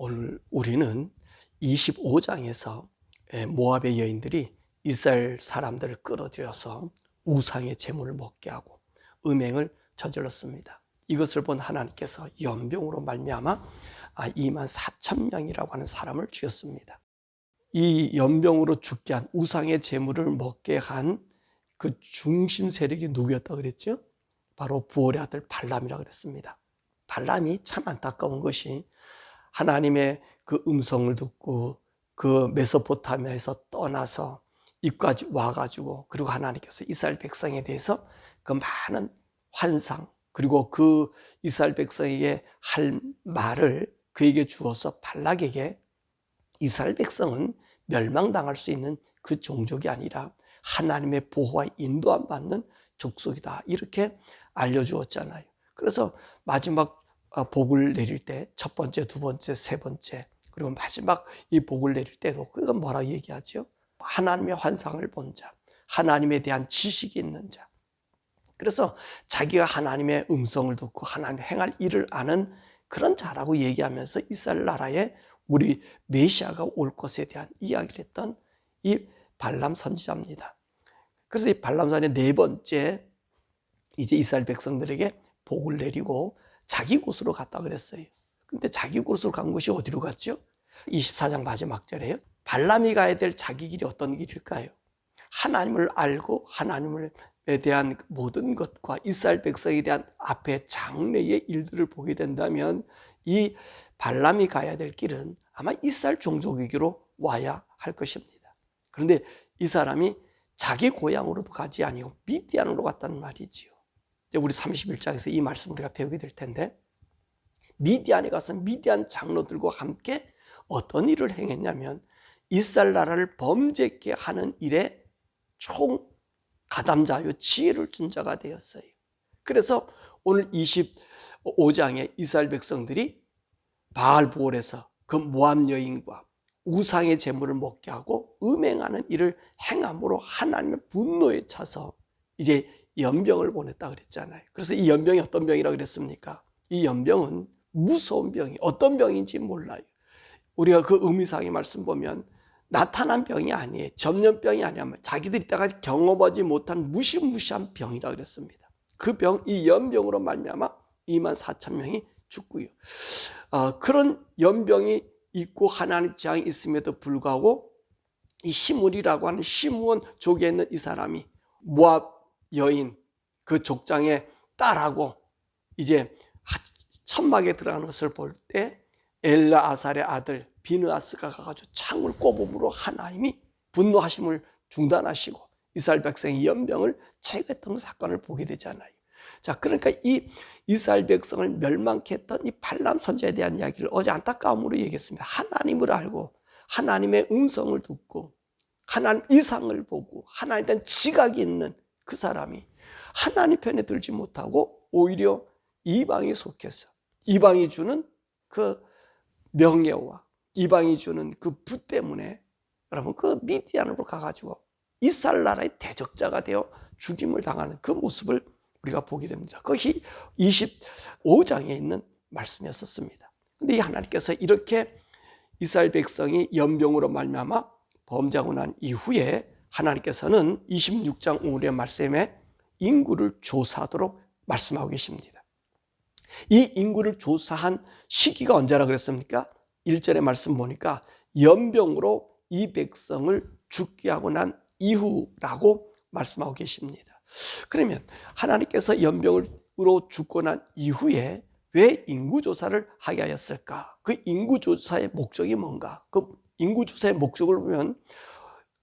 오늘 우리는 25장에서 모압의 여인들이 이스라엘 사람들을 끌어들여서 우상의 제물을 먹게 하고 음행을 저질렀습니다. 이것을 본 하나님께서 연병으로 말미암아 24,000명이라고 하는 사람을 죽였습니다. 이 연병으로 죽게 한 우상의 제물을 먹게 한 그 중심 세력이 누구였다고 그랬죠? 바로 부올의 아들 발람이라고 그랬습니다. 발람이 참 안타까운 것이 하나님의 그 음성을 듣고 그 메소포타미아에서 떠나서 이까지 와가지고, 그리고 하나님께서 이스라엘 백성에 대해서 그 많은 환상, 그리고 그 이스라엘 백성에게 할 말을 그에게 주어서 발락에게 이스라엘 백성은 멸망당할 수 있는 그 종족이 아니라 하나님의 보호와 인도함 받는 족속이다, 이렇게 알려주었잖아요. 그래서 마지막 복을 내릴 때 첫 번째, 두 번째, 세 번째, 그리고 마지막 이 복을 내릴 때도 그건 뭐라고 얘기하죠? 하나님의 환상을 본 자, 하나님에 대한 지식이 있는 자. 그래서 자기가 하나님의 음성을 듣고 하나님 행할 일을 아는 그런 자라고 얘기하면서 이스라엘 나라에 우리 메시아가 올 것에 대한 이야기를 했던 이 발람 선지자입니다. 그래서 이 발람 선지자 네 번째 이제 이스라엘 백성들에게 복을 내리고 자기 곳으로 갔다 그랬어요. 근데 자기 곳으로 간 곳이 어디로 갔죠? 24장 마지막 절에요. 발람이 가야 될 자기 길이 어떤 길일까요? 하나님을 알고 하나님에 대한 모든 것과 이스라엘 백성에 대한 앞에 장래의 일들을 보게 된다면 이 발람이 가야 될 길은 아마 이스라엘 종족에게로 와야 할 것입니다. 그런데 이 사람이 자기 고향으로도 가지 아니고 미디안으로 갔다는 말이지요. 이제 우리 31장에서 이 말씀을 우리가 배우게 될 텐데, 미디안에 가서 미디안 장로들과 함께 어떤 일을 행했냐면 이스라엘 나라를 범죄케 하는 일에 총 가담자요 지혜를 준 자가 되었어요. 그래서 오늘 25장에 이스라엘 백성들이 바알보올에서 그 모압 여인과 우상의 제물을 먹게 하고 음행하는 일을 행함으로 하나님의 분노에 차서 이제 연병을 보냈다 그랬잖아요. 그래서 이 연병이 어떤 병이라고 그랬습니까? 이 연병은 무서운 병이 어떤 병인지 몰라요. 우리가 그 의미상의 말씀 보면 나타난 병이 아니에요. 전염병이 아니야. 자기들이 이때까지 경험하지 못한 무시무시한 병이라고 그랬습니다. 그 병, 이 연병으로 말미암아 24,000명이 죽고요. 그런 연병이 있고 하나님 재앙이 있음에도 불구하고 이 시므리라고 하는 시므온 족에 있는 이 사람이 모압 여인 그 족장의 딸하고 이제 천막에 들어가는 것을 볼 때 엘라아살의 아들 비느하스가 가가지고 창을 꼽음으로 하나님이 분노하심을 중단하시고 이스라엘 백성의 연병을 제거했던 사건을 보게 되잖아요. 자, 그러니까 이 이스라엘 백성을 멸망케 했던 이 발람 선지자에 대한 이야기를 어제 안타까움으로 얘기했습니다. 하나님을 알고 하나님의 음성을 듣고 하나님 이상을 보고 하나님에 대한 지각이 있는 그 사람이 하나님 편에 들지 못하고 오히려 이방에 속해서 이방이 주는 그 명예와 이방이 주는 그 부 때문에 여러분 그 미디안으로 가가지고 이스라엘 나라의 대적자가 되어 죽임을 당하는 그 모습을 우리가 보게 됩니다. 그것이 25장에 있는 말씀이었습니다. 그런데 이 하나님께서 이렇게 이스라엘 백성이 연병으로 말미암아 범죄하고 난 이후에 하나님께서는 26장 오늘의 말씀에 인구를 조사하도록 말씀하고 계십니다. 이 인구를 조사한 시기가 언제라 그랬습니까? 1절의 말씀 보니까 연병으로 이 백성을 죽게 하고 난 이후라고 말씀하고 계십니다. 그러면 하나님께서 연병으로 죽고 난 이후에 왜 인구조사를 하게 하였을까? 그 인구조사의 목적이 뭔가? 그 인구조사의 목적을 보면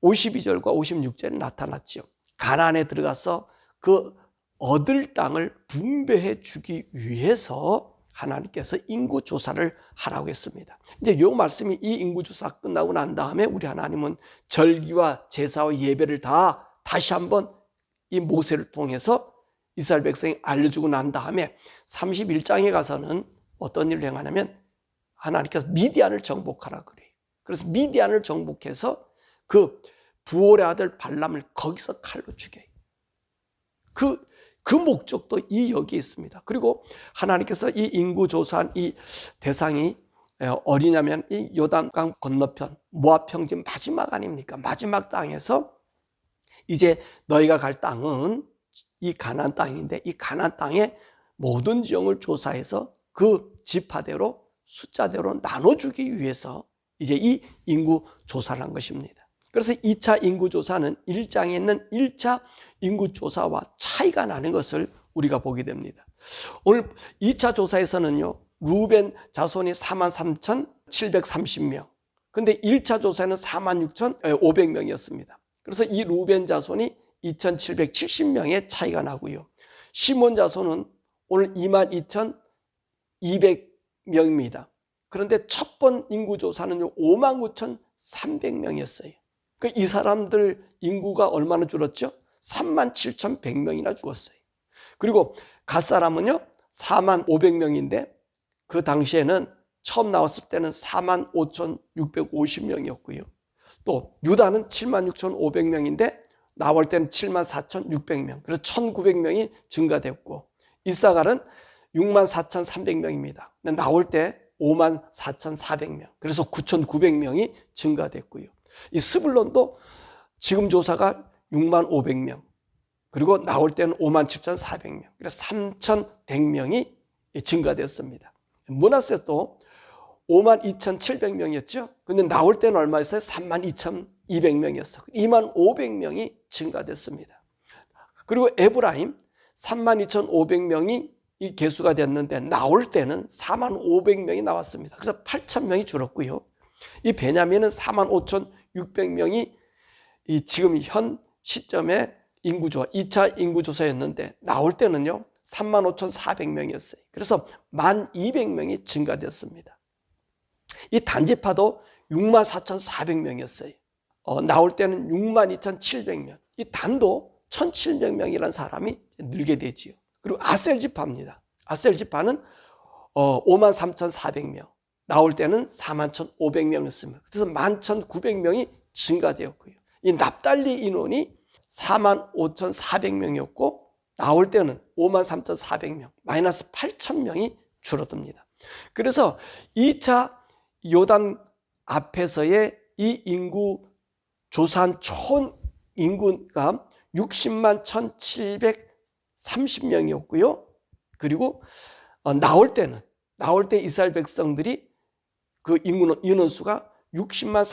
52절과 56절에 나타났죠. 가나안에 들어가서 그 얻을 땅을 분배해 주기 위해서 하나님께서 인구조사를 하라고 했습니다. 이제 이 말씀이 이 인구조사 끝나고 난 다음에 우리 하나님은 절기와 제사와 예배를 다시 한번 이 모세를 통해서 이스라엘 백성이 알려주고 난 다음에 31장에 가서는 어떤 일을 행하냐면 하나님께서 미디안을 정복하라 그래요. 그래서 미디안을 정복해서 그 부올의 아들 발람을 거기서 칼로 죽여요. 그 목적도 이 여기에 있습니다. 그리고 하나님께서 이 인구 조사한 이 대상이 어디냐면 이 요단강 건너편 모압 평지 마지막 아닙니까? 마지막 땅에서 이제 너희가 갈 땅은 이 가나안 땅인데 이 가나안 땅의 모든 지형을 조사해서 그 지파대로 숫자대로 나눠주기 위해서 이제 이 인구 조사를 한 것입니다. 그래서 2차 인구 조사는 1장에 있는 1차 인구 조사와 차이가 나는 것을 우리가 보게 됩니다. 오늘 2차 조사에서는요, 루벤 자손이 43,730명. 근데 1차 조사는 46,500명이었습니다. 그래서 이 루벤 자손이 2,770명의 차이가 나고요. 시몬 자손은 오늘 22,200명입니다. 그런데 첫 번 인구조사는 59,300명이었어요. 이 사람들 인구가 얼마나 줄었죠? 37,100명이나 죽었어요. 그리고 갓사람은요 45,500명인데 그 당시에는 처음 나왔을 때는 45,650명이었고요. 또 유다는 76,500명인데 나올 때는 74,600명. 그래서 1,900명이 증가됐고, 이사갈은 64,300명입니다. 나올 때 54,400명. 그래서 9,900명이 증가됐고요. 이 스불론도 지금 조사가 65,500명. 그리고 나올 때는 57,400명. 그래서 3,100명이 증가됐습니다. 므낫세도 52,700명이었죠. 근데 나올 때는 얼마였어요? 32,200명이었어요. 25,500명이 증가됐습니다. 그리고 에브라임 32,500명이 이 개수가 됐는데 나올 때는 45,500명이 나왔습니다. 그래서 8,000명이 줄었고요. 이 베냐민은 45,600명이 이 지금 현 시점에 인구조사, 2차 인구조사였는데 나올 때는요 35,400명이었어요. 그래서 1,200명이 증가됐습니다. 이 단지파도 64,400명이었어요. 나올 때는 62,700명. 이 단도 1,700명이라는 사람이 늘게 되지요. 그리고 아셀 지파입니다. 아셀 지파는 53,400명. 나올 때는 41,500명이었습니다. 그래서 11,900명이 증가되었고요. 이 납달리 인원이 45,400명이었고 나올 때는 53,400명, 마이너스 8,000명이 줄어듭니다. 그래서 2차 요단 앞에서의 이 인구 조사한 총 인구가 60만 1,730명이었고요. 그리고 나올 때 이스라엘 백성들이 그 인원수가 60만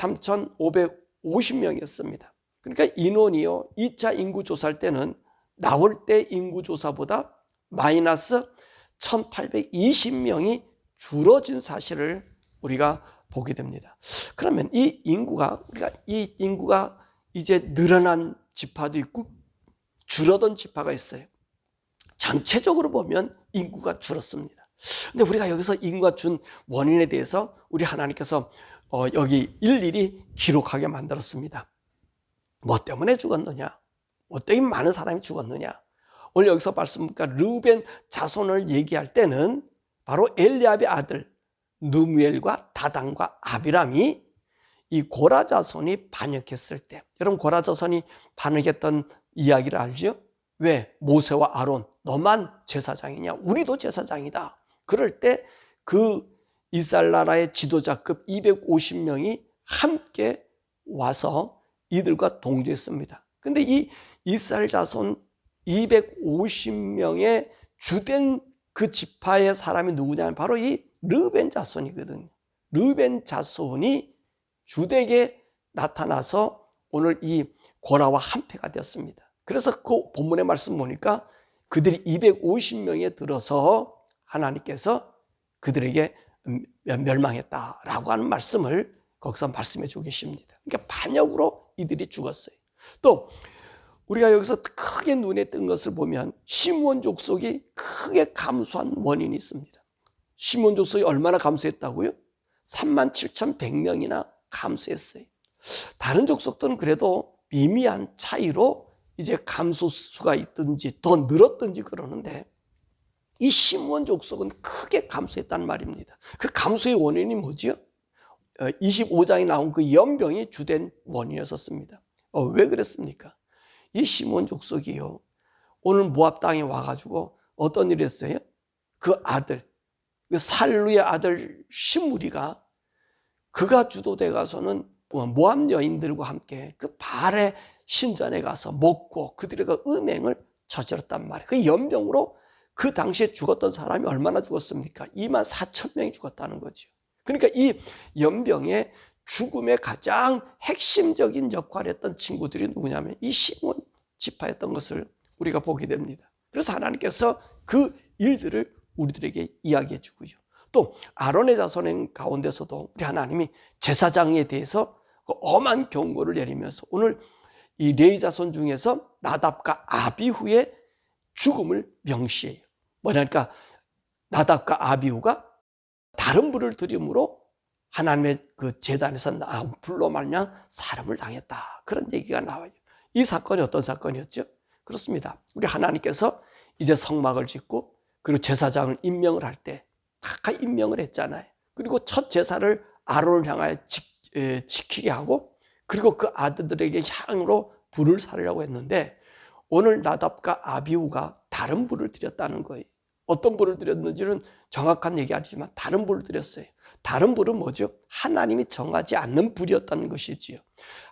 3,550명이었습니다. 그러니까 인원이요 2차 인구 조사할 때는 나올 때 인구 조사보다 마이너스 1,820명이 줄어진 사실을 우리가 보게 됩니다. 그러면 이 인구가 이제 늘어난 지파도 있고 줄어든 지파가 있어요. 전체적으로 보면 인구가 줄었습니다. 근데 우리가 여기서 인구가 준 원인에 대해서 우리 하나님께서 여기 일일이 기록하게 만들었습니다. 뭐 때문에 죽었느냐? 뭐 때문에 많은 사람이 죽었느냐? 오늘 여기서 말씀드리니까 르우벤 자손을 얘기할 때는 바로 엘리압의 아들 느무엘과 다단과 아비람이 이 고라 자손이 반역했을 때, 여러분 고라 자손이 반역했던 이야기를 알죠? 왜? 모세와 아론, 너만 제사장이냐? 우리도 제사장이다. 그럴 때 그 이스라엘 나라의 지도자급 250명이 함께 와서 이들과 동조했습니다. 근데 이 이스라엘 자손 250명의 주된 그 지파의 사람이 누구냐면 바로 이 르벤 자손이거든요. 르벤 자손이 주되게 나타나서 오늘 이 고라와 한패가 되었습니다. 그래서 그 본문의 말씀 보니까 그들이 250명에 들어서 하나님께서 그들에게 멸망했다라고 하는 말씀을 거기서 말씀해 주고 계십니다. 그러니까 반역으로 이들이 죽었어요. 또 우리가 여기서 크게 눈에 뜬 것을 보면 시므온 족속이 크게 감소한 원인이 있습니다. 시므온 족속이 얼마나 감소했다고요? 37,100명이나 감소했어요. 다른 족속들은 그래도 미미한 차이로 이제 감소수가 있든지 더 늘었든지 그러는데 이 시므온 족속은 크게 감소했다는 말입니다. 그 감소의 원인이 뭐지요? 25장에 나온 그 연병이 주된 원인이었습니다. 왜 그랬습니까? 이 시므온 족속이요, 오늘 모압 땅에 와가지고 어떤 일을 했어요? 그 아들 살루의 아들 시므리가 그가 주도돼 가서는 모압 여인들과 함께 그 발의 신전에 가서 먹고 그들과 음행을 저질렀단 말이에요. 그 연병으로 그 당시에 죽었던 사람이 얼마나 죽었습니까? 24,000명이 죽었다는 거죠. 그러니까 이 연병의 죽음의 가장 핵심적인 역할을 했던 친구들이 누구냐면 이 시몬 지파였던 것을 우리가 보게 됩니다. 그래서 하나님께서 그 일들을 우리들에게 이야기해 주고요. 또 아론의 자손 가운데서도 우리 하나님이 제사장에 대해서 엄한 경고를 내리면서 오늘 이 레위 자손 중에서 나답과 아비후의 죽음을 명시해요. 뭐냐니까 나답과 아비후가 다른 불을 들임으로 하나님의 그 제단에서 나온 불로 말미암아 사람을 당했다. 그런 얘기가 나와요. 이 사건이 어떤 사건이었죠? 그렇습니다. 우리 하나님께서 이제 성막을 짓고 그리고 제사장을 임명을 할 때 다 임명을 했잖아요. 그리고 첫 제사를 아론을 향하여 지키게 하고 그리고 그 아들들에게 향으로 불을 사르려고 했는데 오늘 나답과 아비후가 다른 불을 드렸다는 거예요. 어떤 불을 드렸는지는 정확한 얘기 아니지만 다른 불을 드렸어요. 다른 불은 뭐죠? 하나님이 정하지 않는 불이었다는 것이지요.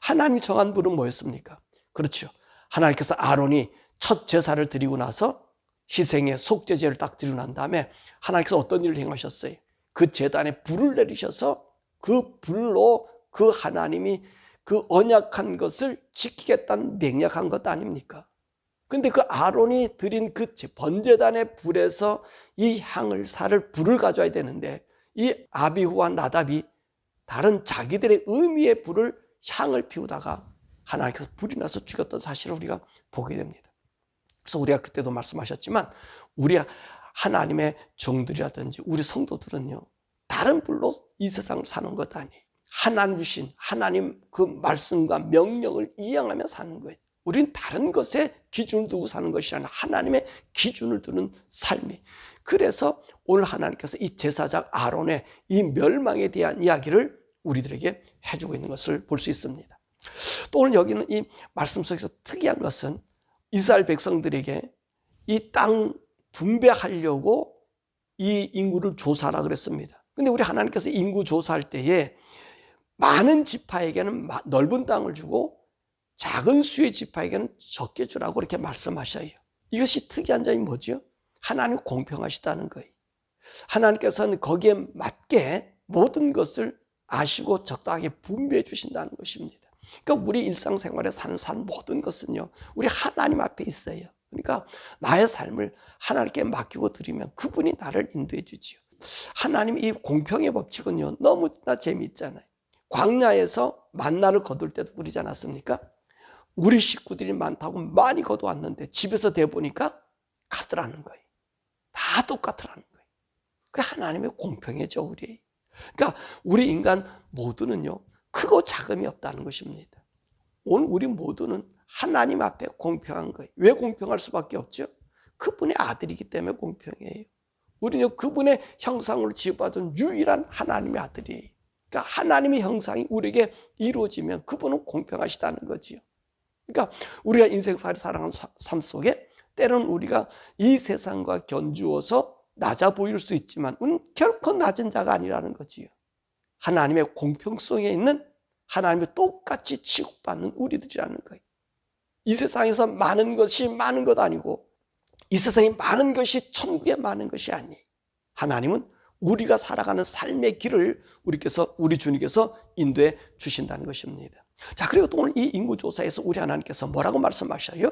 하나님이 정한 불은 뭐였습니까? 그렇죠. 하나님께서 아론이 첫 제사를 드리고 나서 희생의 속죄제를 딱 드리고 난 다음에 하나님께서 어떤 일을 행하셨어요? 그 제단에 불을 내리셔서 그 불로 그 하나님이 그 언약한 것을 지키겠다는 맹약한 것 아닙니까? 근데 그 아론이 드린 그 번제단의 불에서 이 향을 살을 불을 가져야 되는데 이 아비후와 나답이 다른 자기들의 의미의 불을 향을 피우다가 하나님께서 불이 나서 죽였던 사실을 우리가 보게 됩니다. 그래서 우리가 그때도 말씀하셨지만 우리 하나님의 종들이라든지 우리 성도들은요 다른 불로 이 세상을 사는 것 아니에요. 하나님 주신 하나님 그 말씀과 명령을 이행하며 사는 거예요. 우리는 다른 것에 기준을 두고 사는 것이 아니라 하나님의 기준을 두는 삶이. 그래서 오늘 하나님께서 이 제사장 아론의 이 멸망에 대한 이야기를 우리들에게 해주고 있는 것을 볼 수 있습니다. 또 오늘 여기는 이 말씀 속에서 특이한 것은 이스라엘 백성들에게 이 땅 분배하려고 이 인구를 조사하라 그랬습니다. 근데 우리 하나님께서 인구 조사할 때에 많은 지파에게는 넓은 땅을 주고 작은 수의 지파에게는 적게 주라고 그렇게 말씀하셔요. 이것이 특이한 점이 뭐죠? 하나님 공평하시다는 거예요. 하나님께서는 거기에 맞게 모든 것을 아시고 적당하게 분배해 주신다는 것입니다. 그러니까 우리 일상생활에 사는 모든 것은요 우리 하나님 앞에 있어요. 그러니까 나의 삶을 하나님께 맡기고 드리면 그분이 나를 인도해 주지요. 하나님 이 공평의 법칙은요 너무나 재미있잖아요. 광야에서 만나를 거둘 때도 그러지 않았습니까? 우리 식구들이 많다고 많이 거두었는데 집에서 대보니까 가더라는 거예요. 다 똑같더라는 거예요. 그 하나님의 공평이죠 우리. 그러니까 우리 인간 모두는요 크고 작음이 없다는 것입니다. 오늘 우리 모두는 하나님 앞에 공평한 거예요. 왜 공평할 수밖에 없죠? 그분의 아들이기 때문에 공평해요. 우리는 그분의 형상으로 지어받은 유일한 하나님의 아들이에요. 그러니까 하나님의 형상이 우리에게 이루어지면 그분은 공평하시다는 거지요. 그러니까 우리가 인생살이 살아가는 삶 속에 때로는 우리가 이 세상과 견주어서 낮아 보일 수 있지만 우리는 결코 낮은 자가 아니라는 거지요. 하나님의 공평성에 있는 하나님의 똑같이 취급받는 우리들이라는 거예요. 이 세상에서 많은 것이 많은 것 아니고 이 세상에 많은 것이 천국에 많은 것이 아니에요. 하나님은 우리가 살아가는 삶의 길을 우리 주님께서 인도해 주신다는 것입니다. 자, 그리고 또 오늘 이 인구조사에서 우리 하나님께서 뭐라고 말씀하셔요?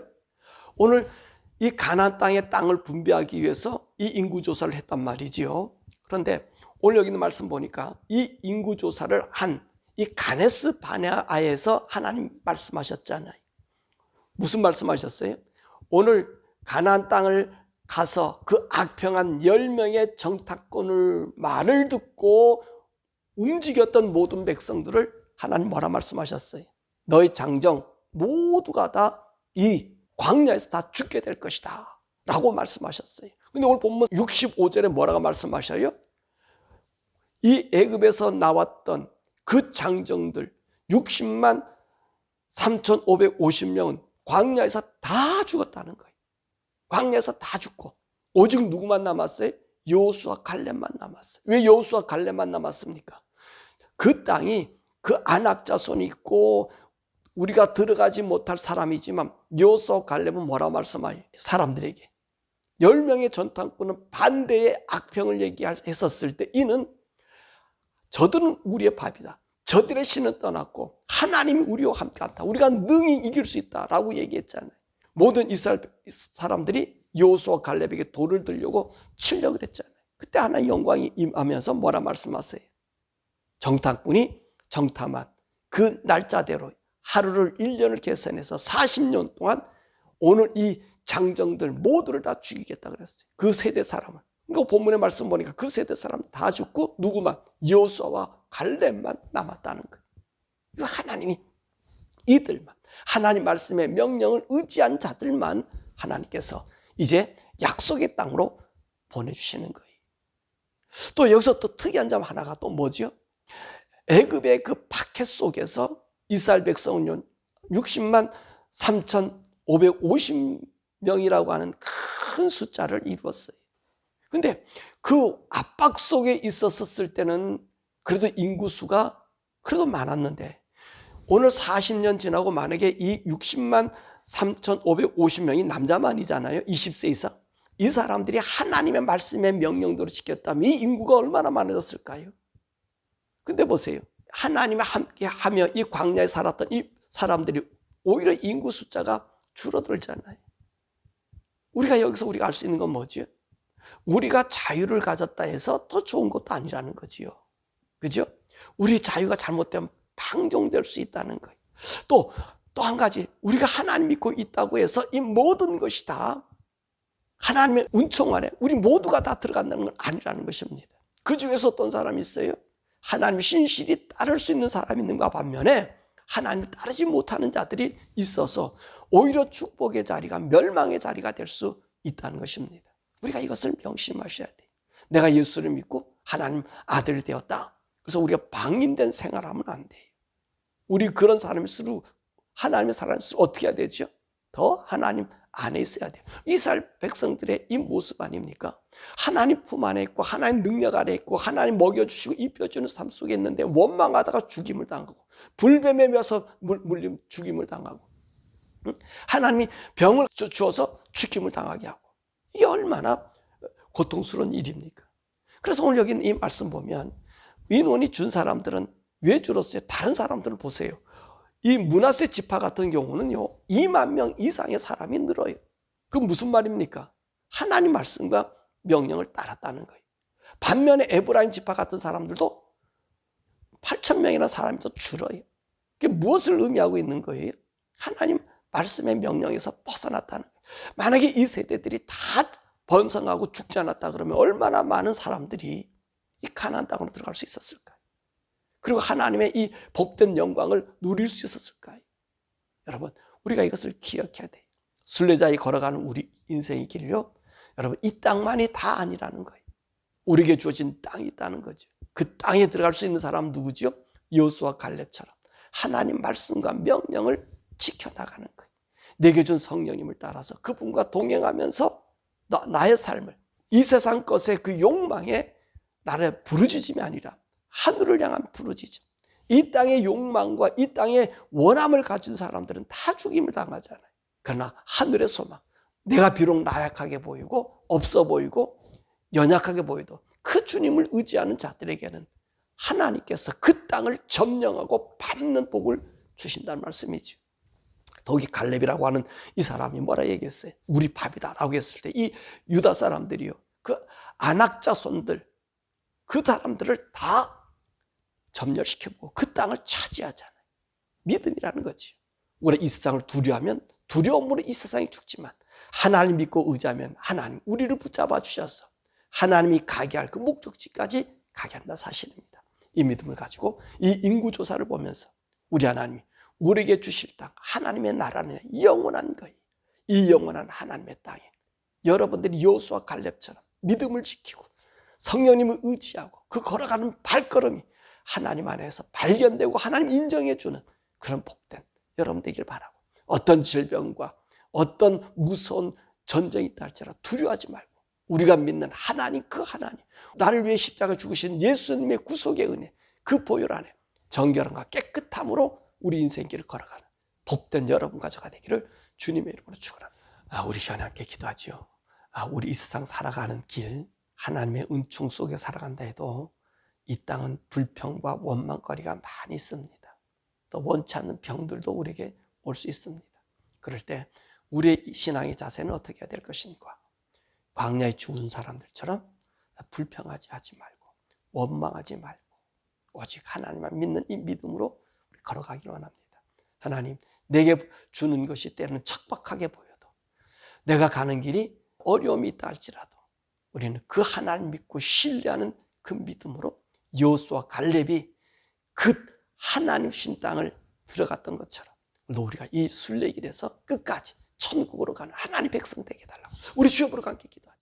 오늘 이 가나안 땅의 땅을 분배하기 위해서 이 인구조사를 했단 말이지요. 그런데 오늘 여기 있는 말씀 보니까 이 인구조사를 한 이 가데스 바네아에서 하나님 말씀하셨잖아요. 무슨 말씀하셨어요? 오늘 가나안 땅을 가서 그 악평한 10명의 정탐꾼을 말을 듣고 움직였던 모든 백성들을 하나님 뭐라 말씀하셨어요? 너희 장정 모두가 다 이 광야에서 다 죽게 될 것이다 라고 말씀하셨어요. 근데 오늘 본문 65절에 뭐라고 말씀하셔요? 이 애굽에서 나왔던 그 장정들 60만 3,550명은 광야에서 다 죽었다는 거예요. 광야에서 다 죽고 오직 누구만 남았어요? 여호수아 갈렙만 남았어요. 왜 여호수아 갈렙만 남았습니까? 그 땅이 그 아낙 자손이 있고 우리가 들어가지 못할 사람이지만 여호수아 갈렙은 뭐라 말씀하요? 사람들에게 10명의 전탄꾼은 반대의 악평을 얘기했었을 때 이는 저들은 우리의 밥이다. 저들의 신은 떠났고 하나님이 우리와 함께한다. 우리가 능히 이길 수 있다라고 얘기했잖아요. 모든 이스라엘 사람들이 여호수아 갈렙에게 돌을 들려고 치려고 그랬잖아요. 그때 하나님의 영광이 임하면서 뭐라 말씀하세요? 정탐꾼이 정탐한 그 날짜대로 하루를 1년을 계산해서 40년 동안 오늘 이 장정들 모두를 다 죽이겠다 그랬어요. 그 세대 사람을. 이거 본문의 말씀 보니까 그 세대 사람 다 죽고 누구만? 여호수아와 갈렙만 남았다는 거예요. 이거 하나님이 이들만, 하나님 말씀의 명령을 의지한 자들만 하나님께서 이제 약속의 땅으로 보내주시는 거예요. 또 여기서 또 특이한 점 하나가 또 뭐죠? 애굽의 그 박해 속에서 이스라엘 백성은 60만 3,550명이라고 하는 큰 숫자를 이루었어요. 근데 그 압박 속에 있었을 때는 그래도 인구수가 그래도 많았는데 오늘 40년 지나고 만약에 이 60만 3,550명이 남자만이잖아요. 20세 이상. 이 사람들이 하나님의 말씀의 명령대로 지켰다면 이 인구가 얼마나 많아졌을까요? 근데 보세요. 하나님과 함께 하며 이 광야에 살았던 이 사람들이 오히려 인구 숫자가 줄어들잖아요. 우리가 여기서 알 수 있는 건 뭐죠? 우리가 자유를 가졌다 해서 더 좋은 것도 아니라는 거지요. 그죠? 우리 자유가 잘못되면 방종될 수 있다는 거예요. 또 한 가지, 우리가 하나님 믿고 있다고 해서 이 모든 것이 다 하나님의 은총 안에 우리 모두가 다 들어간다는 건 아니라는 것입니다. 그 중에서 어떤 사람이 있어요? 하나님 신실히 따를 수 있는 사람이 있는가 반면에 하나님을 따르지 못하는 자들이 있어서 오히려 축복의 자리가 멸망의 자리가 될 수 있다는 것입니다. 우리가 이것을 명심하셔야 돼요. 내가 예수를 믿고 하나님 아들이 되었다. 그래서 우리가 방임된 생활하면 안 돼요. 우리 그런 사람일수록 하나님의 사람일수록 어떻게 해야 되죠? 더 하나님 안에 있어야 돼요. 이스라엘 백성들의 이 모습 아닙니까? 하나님 품 안에 있고 하나님 능력 안에 있고 하나님 먹여주시고 입혀주는 삶 속에 있는데 원망하다가 죽임을 당하고 불뱀에 매서 물림 죽임을 당하고 하나님이 병을 주어서 죽임을 당하게 하고 이게 얼마나 고통스러운 일입니까? 그래서 오늘 여기 이 말씀 보면 인원이 준 사람들은 왜 줄었어요? 다른 사람들을 보세요. 이 므낫세 지파 같은 경우는요 2만 명 이상의 사람이 늘어요. 그 무슨 말입니까? 하나님 말씀과 명령을 따랐다는 거예요. 반면에 에브라임 지파 같은 사람들도 8,000명이나 사람이 더 줄어요. 그게 무엇을 의미하고 있는 거예요? 하나님 말씀의 명령에서 벗어났다는 거예요. 만약에 이 세대들이 다 번성하고 죽지 않았다 그러면 얼마나 많은 사람들이 이 가나안 땅으로 들어갈 수 있었을까요? 그리고 하나님의 이 복된 영광을 누릴 수 있었을까요? 여러분, 우리가 이것을 기억해야 돼요. 순례자에 걸어가는 우리 인생의 길이요. 여러분, 이 땅만이 다 아니라는 거예요. 우리에게 주어진 땅이 있다는 거죠. 그 땅에 들어갈 수 있는 사람은 누구죠? 여호수아 갈렙처럼 하나님 말씀과 명령을 지켜나가는 거예요. 내게 준 성령님을 따라서 그분과 동행하면서 나의 삶을 이 세상 것의 그 욕망에 나를 부르짖음이 아니라 하늘을 향한 부르짖음. 이 땅의 욕망과 이 땅의 원함을 가진 사람들은 다 죽임을 당하잖아요. 그러나 하늘의 소망, 내가 비록 나약하게 보이고 없어 보이고 연약하게 보여도 그 주님을 의지하는 자들에게는 하나님께서 그 땅을 점령하고 밟는 복을 주신다는 말씀이죠. 더욱이 갈렙이라고 하는 이 사람이 뭐라 얘기했어요? 우리 밥이다라고 했을 때 이 유다 사람들이요, 그 아낙 자손들, 그 사람들을 다 점령시켜보고 그 땅을 차지하잖아요. 믿음이라는 거지. 우리가 이 세상을 두려워하면 두려움으로 이 세상이 죽지만 하나님 믿고 의지하면 하나님 우리를 붙잡아 주셔서 하나님이 가게 할 그 목적지까지 가게 한다 사실입니다. 이 믿음을 가지고 이 인구조사를 보면서 우리 하나님이 우리에게 주실 땅, 하나님의 나라는 영원한 거예요. 이 영원한 하나님의 땅에 여러분들이 여호수아 갈렙처럼 믿음을 지키고 성령님을 의지하고 그 걸어가는 발걸음이 하나님 안에서 발견되고 하나님 인정해 주는 그런 복된 여러분 되길 바라고, 어떤 질병과 어떤 무서운 전쟁이 있다 할지라도 두려워하지 말고 우리가 믿는 하나님, 그 하나님, 나를 위해 십자가 죽으신 예수님의 구속의 은혜, 그 보혈 안에 정결함과 깨끗함으로 우리 인생길을 걸어가는 복된 여러분 가져가 되기를 주님의 이름으로 축원합니다. 우리 하나님께 기도하지요. 우리 이 세상 살아가는 길, 하나님의 은총 속에 살아간다 해도 이 땅은 불평과 원망거리가 많이 있습니다. 또 원치 않는 병들도 우리에게 올 수 있습니다. 그럴 때 우리의 신앙의 자세는 어떻게 해야 될 것인가? 광야에 죽은 사람들처럼 불평하지 말고 원망하지 말고 오직 하나님만 믿는 이 믿음으로 우리 걸어가기를 원합니다. 하나님, 내게 주는 것이 때로는 척박하게 보여도, 내가 가는 길이 어려움이 있다 할지라도 우리는 그 하나님 믿고 신뢰하는 그 믿음으로 여호수아와 갈렙이 그 하나님 신 땅을 들어갔던 것처럼 우리가 이 순례길에서 끝까지 천국으로 가는 하나님 백성 되게 해달라고 우리 주여 부르고 함께 기도하자.